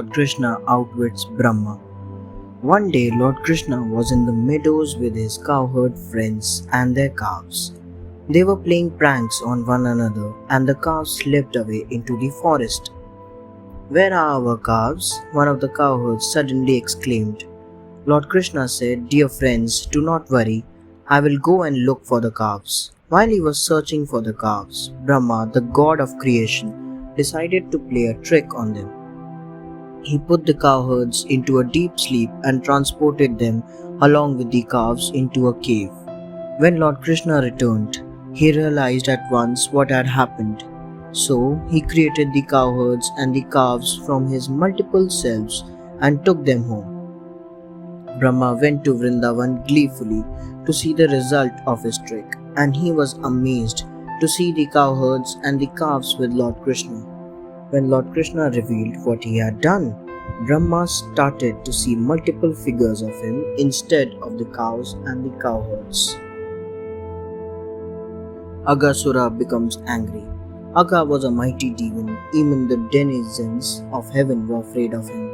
Lord Krishna outwits Brahma. One day, Lord Krishna was in the meadows with his cowherd friends and their calves. They were playing pranks on one another, and the calves slipped away into the forest. "Where are our calves?" one of the cowherds suddenly exclaimed. Lord Krishna said, "Dear friends, do not worry. I will go and look for the calves." While he was searching for the calves, Brahma, the god of creation, decided to play a trick on them. He put the cowherds into a deep sleep and transported them along with the calves into a cave. When Lord Krishna returned, he realized at once what had happened. So he created the cowherds and the calves from his multiple selves and took them home. Brahma went to Vrindavan gleefully to see the result of his trick, and he was amazed to see the cowherds and the calves with Lord Krishna. When Lord Krishna revealed what he had done, Brahma started to see multiple figures of him instead of the cows and the cowherds. Agasura becomes angry. Aga was a mighty demon. Even the denizens of heaven were afraid of him.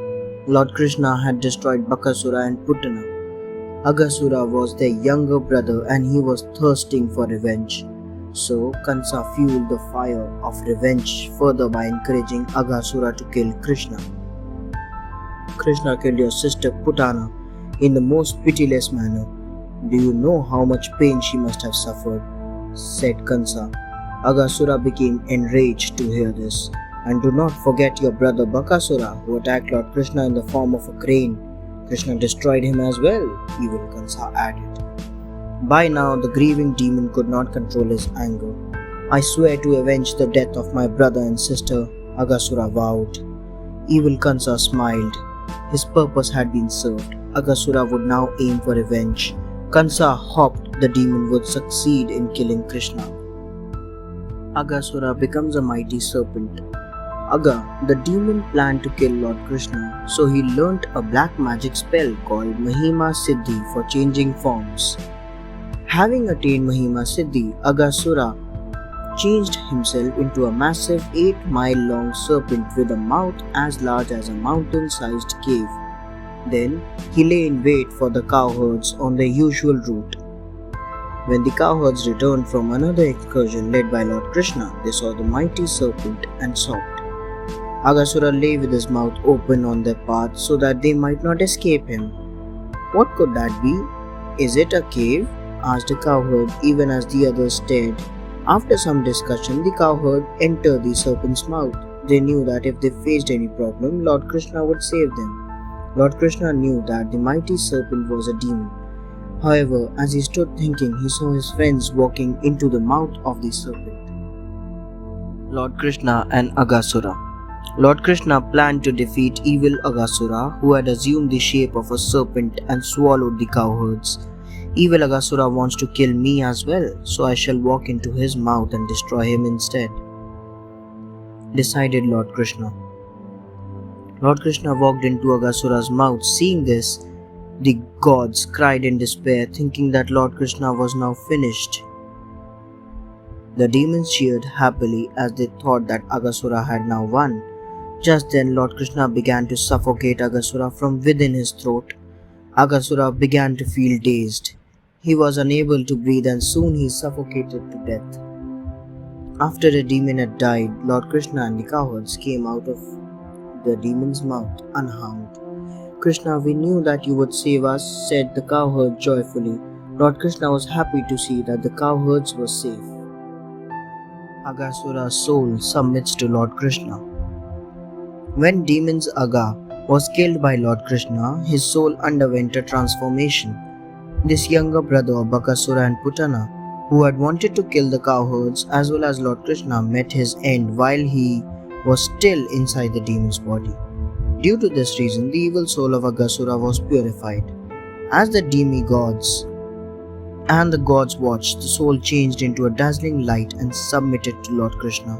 Lord Krishna had destroyed Bakasura and Putana. Agasura was their younger brother and he was thirsting for revenge. So Kansa fueled the fire of revenge further by encouraging Agasura to kill Krishna. "Krishna killed your sister Putana in the most pitiless manner. Do you know how much pain she must have suffered?" said Kansa. Agasura became enraged to hear this. "And do not forget your brother Bakasura, who attacked Lord Krishna in the form of a crane. Krishna destroyed him as well," evil Kansa added. By now, the grieving demon could not control his anger. "I swear to avenge the death of my brother and sister," Agasura vowed. Evil Kansa smiled. His purpose had been served. Agasura would now aim for revenge. Kansa hoped the demon would succeed in killing Krishna. Agasura becomes a mighty serpent. Aga, the demon, planned to kill Lord Krishna, so he learnt a black magic spell called Mahima Siddhi for changing forms. Having attained Mahima Siddhi, Agasura changed himself into a massive 8-mile-long serpent with a mouth as large as a mountain-sized cave. Then he lay in wait for the cowherds on their usual route. When the cowherds returned from another excursion led by Lord Krishna, they saw the mighty serpent and sobbed. Agasura lay with his mouth open on their path so that they might not escape him. "What could that be? Is it a cave?" asked the cowherd, even as the others stared. After some discussion, the cowherd entered the serpent's mouth. They knew that if they faced any problem, Lord Krishna would save them. Lord Krishna knew that the mighty serpent was a demon. However, as he stood thinking, he saw his friends walking into the mouth of the serpent. Lord Krishna and Agasura. Lord Krishna planned to defeat evil Agasura, who had assumed the shape of a serpent and swallowed the cowherds. "Evil Agasura wants to kill me as well, so I shall walk into his mouth and destroy him instead," decided Lord Krishna. Lord Krishna walked into Agasura's mouth. Seeing this, the gods cried in despair, thinking that Lord Krishna was now finished. The demons cheered happily as they thought that Agasura had now won. Just then, Lord Krishna began to suffocate Agasura from within his throat. Agasura began to feel dazed. He was unable to breathe and soon he suffocated to death. After the demon had died, Lord Krishna and the cowherds came out of the demon's mouth unharmed. "Krishna, we knew that you would save us," said the cowherd joyfully. Lord Krishna was happy to see that the cowherds were safe. Agasura's soul submits to Lord Krishna. When demon's Aga was killed by Lord Krishna, his soul underwent a transformation. This younger brother of Bakasura and Putana, who had wanted to kill the cowherds as well as Lord Krishna, met his end while he was still inside the demon's body. Due to this reason, the evil soul of Agasura was purified. As the demigods and the gods watched, the soul changed into a dazzling light and submitted to Lord Krishna.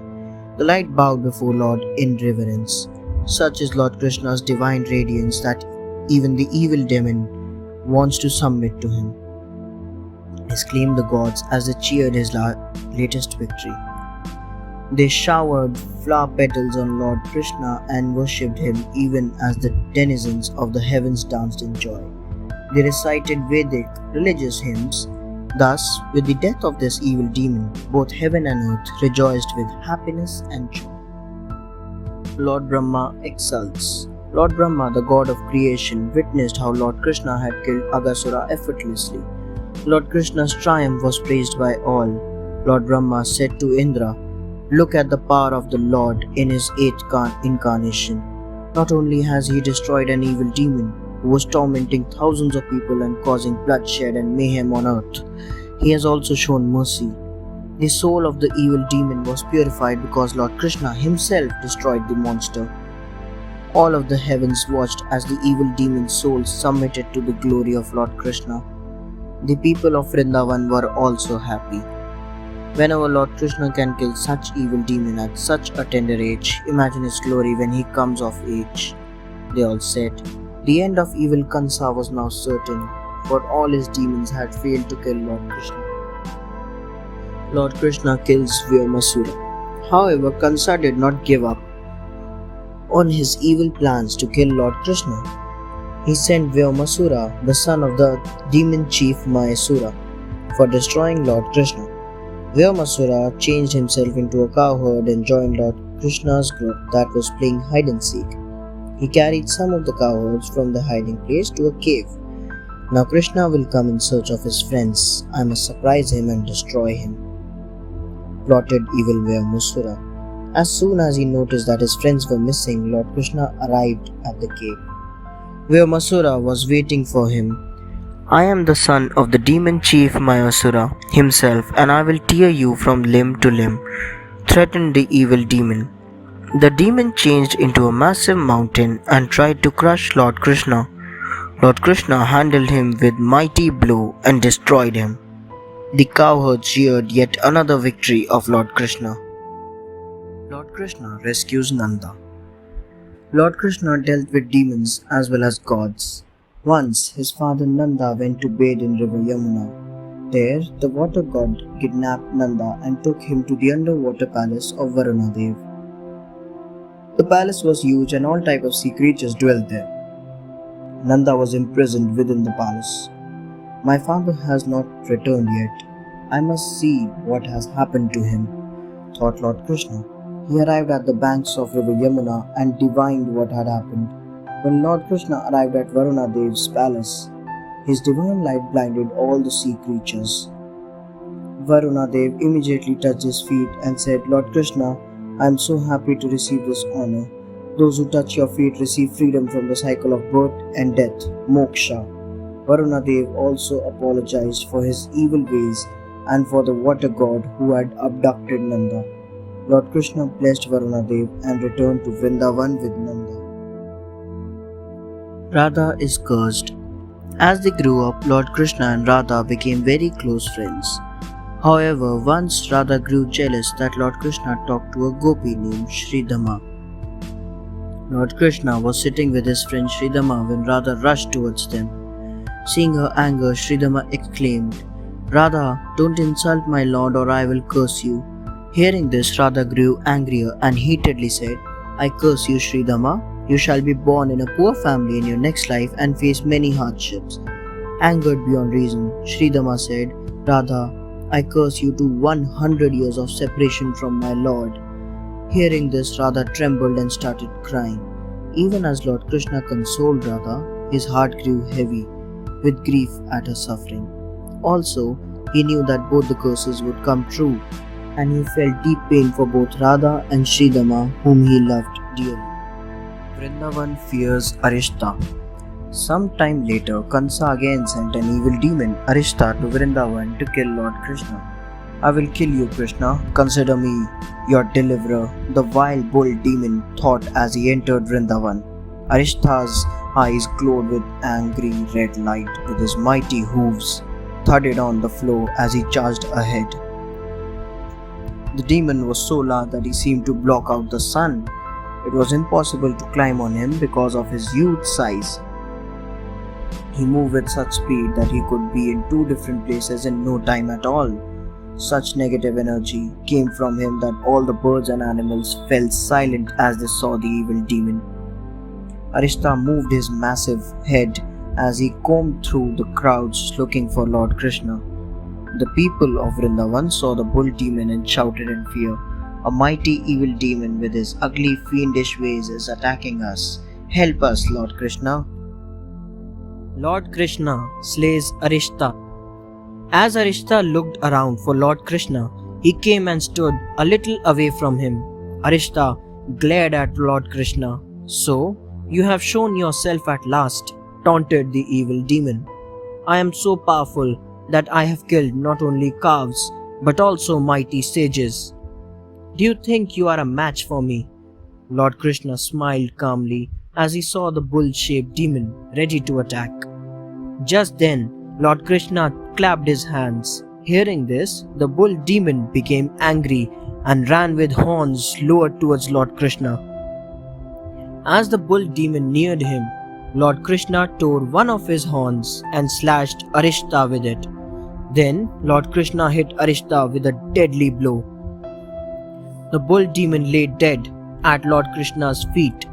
The light bowed before Lord in reverence. Such is Lord Krishna's divine radiance that even the evil demon wants to submit to him, exclaimed the gods as they cheered his latest victory. They showered flower petals on Lord Krishna and worshipped him even as the denizens of the heavens danced in joy. They recited Vedic religious hymns. Thus, with the death of this evil demon, both heaven and earth rejoiced with happiness and joy. Lord Brahma exalts. Lord Brahma, the god of creation, witnessed how Lord Krishna had killed Agasura effortlessly. Lord Krishna's triumph was praised by all. Lord Brahma said to Indra, "Look at the power of the Lord in his eighth incarnation. Not only has he destroyed an evil demon who was tormenting thousands of people and causing bloodshed and mayhem on earth, he has also shown mercy. The soul of the evil demon was purified because Lord Krishna himself destroyed the monster. All of the heavens watched as the evil demon's soul submitted to the glory of Lord Krishna. The people of Vrindavan were also happy. Whenever Lord Krishna can kill such evil demon at such a tender age, imagine his glory when he comes of age." They all said. The end of evil Kansa was now certain, for all his demons had failed to kill Lord Krishna. Lord Krishna kills Masura. However, Kansa did not give up on his evil plans to kill Lord Krishna. He sent Masura, the son of the demon chief Masura, for destroying Lord Krishna. Masura changed himself into a cowherd and joined Lord Krishna's group that was playing hide and seek. He carried some of the cowherds from the hiding place to a cave. Now Krishna will come in search of his friends. I must surprise him and destroy him, plotted evil Masura. As soon as he noticed that his friends were missing, Lord Krishna arrived at the cave. Masura was waiting for him. "I am the son of the demon chief Masura himself, and I will tear you from limb to limb," threatened the evil demon. The demon changed into a massive mountain and tried to crush Lord Krishna. Lord Krishna handled him with mighty blow and destroyed him. The cowherds cheered yet another victory of Lord Krishna. Lord Krishna rescues Nanda. Lord Krishna dealt with demons as well as gods. Once, his father Nanda went to bathe in river Yamuna. There, the water god kidnapped Nanda and took him to the underwater palace of Varunadev. The palace was huge and all types of sea creatures dwelt there. Nanda was imprisoned within the palace. "My father has not returned yet. I must see what has happened to him," thought Lord Krishna. He arrived at the banks of river Yamuna and divined what had happened. When Lord Krishna arrived at Varunadev's palace, his divine light blinded all the sea creatures. Varunadev immediately touched his feet and said, "Lord Krishna, I am so happy to receive this honor. Those who touch your feet receive freedom from the cycle of birth and death, moksha." Varunadev also apologized for his evil ways and for the water god who had abducted Nanda. Lord Krishna blessed Varunadev and returned to Vrindavan with Nanda. Radha is cursed. As they grew up, Lord Krishna and Radha became very close friends. However, once Radha grew jealous that Lord Krishna talked to a gopi named Sridhama. Lord Krishna was sitting with his friend Sridhama when Radha rushed towards them. Seeing her anger, Sridhama exclaimed, "Radha, don't insult my lord or I will curse you." Hearing this, Radha grew angrier and heatedly said, "I curse you, Sridhama. You shall be born in a poor family in your next life and face many hardships." Angered beyond reason, Sridhama said, "Radha, I curse you to 100 years of separation from my lord." Hearing this, Radha trembled and started crying. Even as Lord Krishna consoled Radha, his heart grew heavy with grief at her suffering. Also, he knew that both the curses would come true, and he felt deep pain for both Radha and Sridhama, whom he loved dearly. Vrindavan fears Arishta. Some time later, Kansa again sent an evil demon, Arishta, to Vrindavan to kill Lord Krishna. "I will kill you, Krishna. Consider me your deliverer," the wild bull demon thought as he entered Vrindavan. Arishta's eyes glowed with angry red light, with his mighty hooves thudded on the floor as he charged ahead. The demon was so large that he seemed to block out the sun. It was impossible to climb on him because of his huge size. He moved with such speed that he could be in two different places in no time at all. Such negative energy came from him that all the birds and animals fell silent as they saw the evil demon. Arishta moved his massive head as he combed through the crowds looking for Lord Krishna. The people of Vrindavan saw the bull demon and shouted in fear, "A mighty evil demon with his ugly fiendish ways is attacking us. Help us, Lord Krishna." Lord Krishna slays Arishta. As Arishta looked around for Lord Krishna, he came and stood a little away from him. Arishta glared at Lord Krishna. "So, you have shown yourself at last," taunted the evil demon. "I am so powerful that I have killed not only calves but also mighty sages. Do you think you are a match for me?" Lord Krishna smiled calmly as he saw the bull-shaped demon ready to attack. Just then, Lord Krishna clapped his hands. Hearing this, the bull demon became angry and ran with horns lowered towards Lord Krishna. As the bull demon neared him, Lord Krishna tore one of his horns and slashed Arishta with it. Then Lord Krishna hit Arishta with a deadly blow. The bull demon lay dead at Lord Krishna's feet.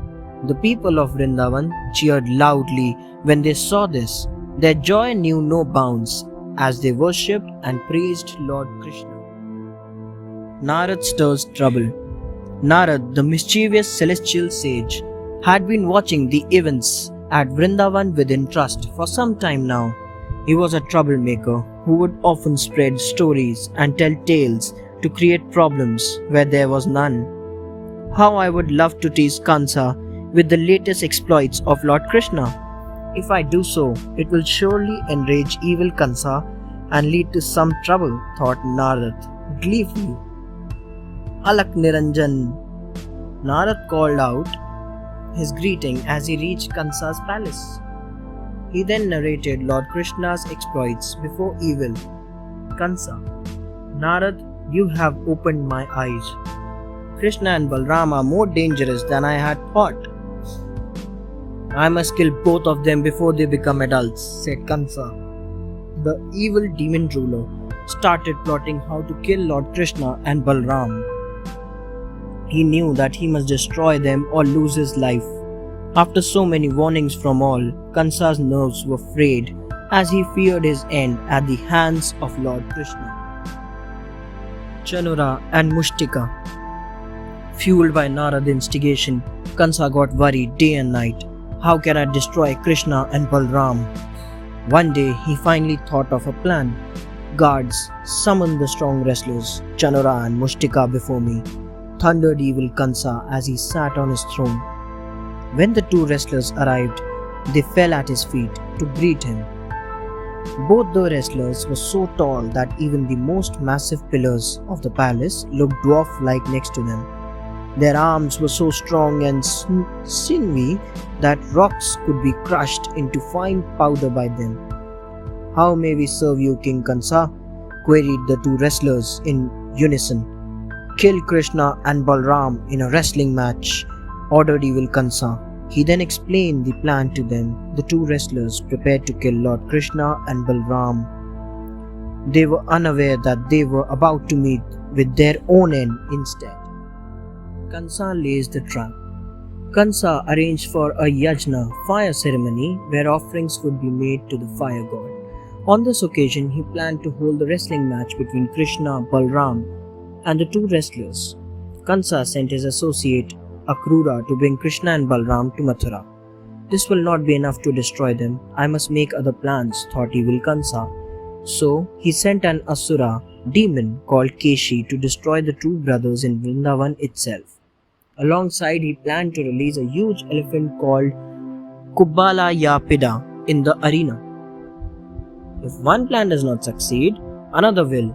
The people of Vrindavan cheered loudly when they saw this. Their joy knew no bounds as they worshipped and praised Lord Krishna. Narad stirs trouble. Narad, the mischievous celestial sage, had been watching the events at Vrindavan with interest for some time now. He was a troublemaker who would often spread stories and tell tales to create problems where there was none. How I would love to tease Kansa with the latest exploits of Lord Krishna. If I do so, it will surely enrage evil Kansa and lead to some trouble, thought Narad gleefully. "Alak Niranjan!" Narad called out his greeting as he reached Kansa's palace. He then narrated Lord Krishna's exploits before evil Kansa. "Narad, you have opened my eyes. Krishna and Balram are more dangerous than I had thought. I must kill both of them before they become adults," said Kansa. The evil demon ruler started plotting how to kill Lord Krishna and Balram. He knew that he must destroy them or lose his life. After so many warnings from all, Kansa's nerves were frayed as he feared his end at the hands of Lord Krishna. Chanura and Mushtika. Fueled by Narad's instigation, Kansa got worried day and night. How can I destroy Krishna and Balram? One day he finally thought of a plan. "Guards, summon the strong wrestlers, Chanura and Mushtika, before me," thundered evil Kansa as he sat on his throne. When the two wrestlers arrived, they fell at his feet to greet him. Both the wrestlers were so tall that even the most massive pillars of the palace looked dwarf-like next to them. Their arms were so strong and sinewy that rocks could be crushed into fine powder by them. "How may we serve you, King Kansa?" queried the two wrestlers in unison. "Kill Krishna and Balram in a wrestling match," ordered evil Kansa. He then explained the plan to them. The two wrestlers prepared to kill Lord Krishna and Balram. They were unaware that they were about to meet with their own end instead. Kansa lays the trap. Kansa arranged for a yajna, fire ceremony, where offerings would be made to the fire god. On this occasion, he planned to hold the wrestling match between Krishna, Balram, and the two wrestlers. Kansa sent his associate Agasura to bring Krishna and Balram to Mathura. "This will not be enough to destroy them. I must make other plans," thought evil Kansa. So he sent an Asura demon called Keshi to destroy the two brothers in Vrindavan itself. Alongside, he planned to release a huge elephant called Kubbalayapida in the arena. If one plan does not succeed, another will.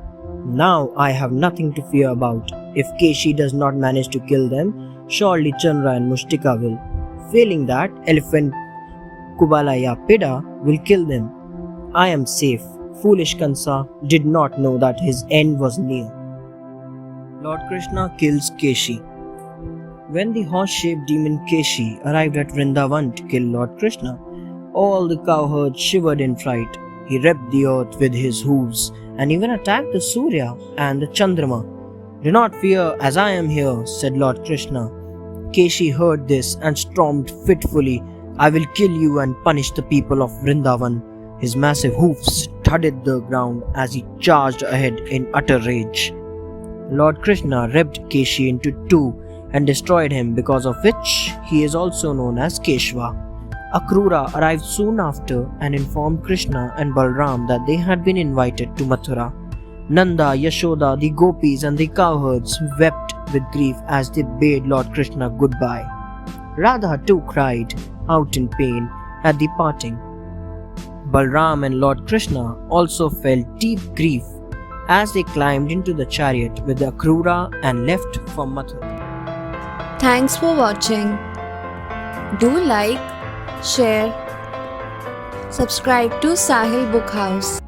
Now I have nothing to fear about. If Keshi does not manage to kill them, surely Chandra and Mushtika will. Failing that, elephant Kubbalayapida will kill them. I am safe. Foolish Kansa did not know that his end was near. Lord Krishna kills Keshi. When the horse-shaped demon Keshi arrived at Vrindavan to kill Lord Krishna, all the cowherds shivered in fright. He ripped the earth with his hooves and even attacked the Surya and the Chandrama. "Do not fear, as I am here," said Lord Krishna. Keshi heard this and stormed fitfully. "I will kill you and punish the people of Vrindavan." His massive hoofs thudded the ground as he charged ahead in utter rage. Lord Krishna ripped Keshi into two and destroyed him, because of which he is also known as Keshva. Akrura arrived soon after and informed Krishna and Balram that they had been invited to Mathura. Nanda, Yashoda, the gopis and the cowherds wept with grief as they bade Lord Krishna goodbye. Radha too cried out in pain at the parting. Balram and Lord Krishna also felt deep grief as they climbed into the chariot with Akrura and left for Mathura. Thanks for watching. Do like, share, subscribe to Sahil Book House.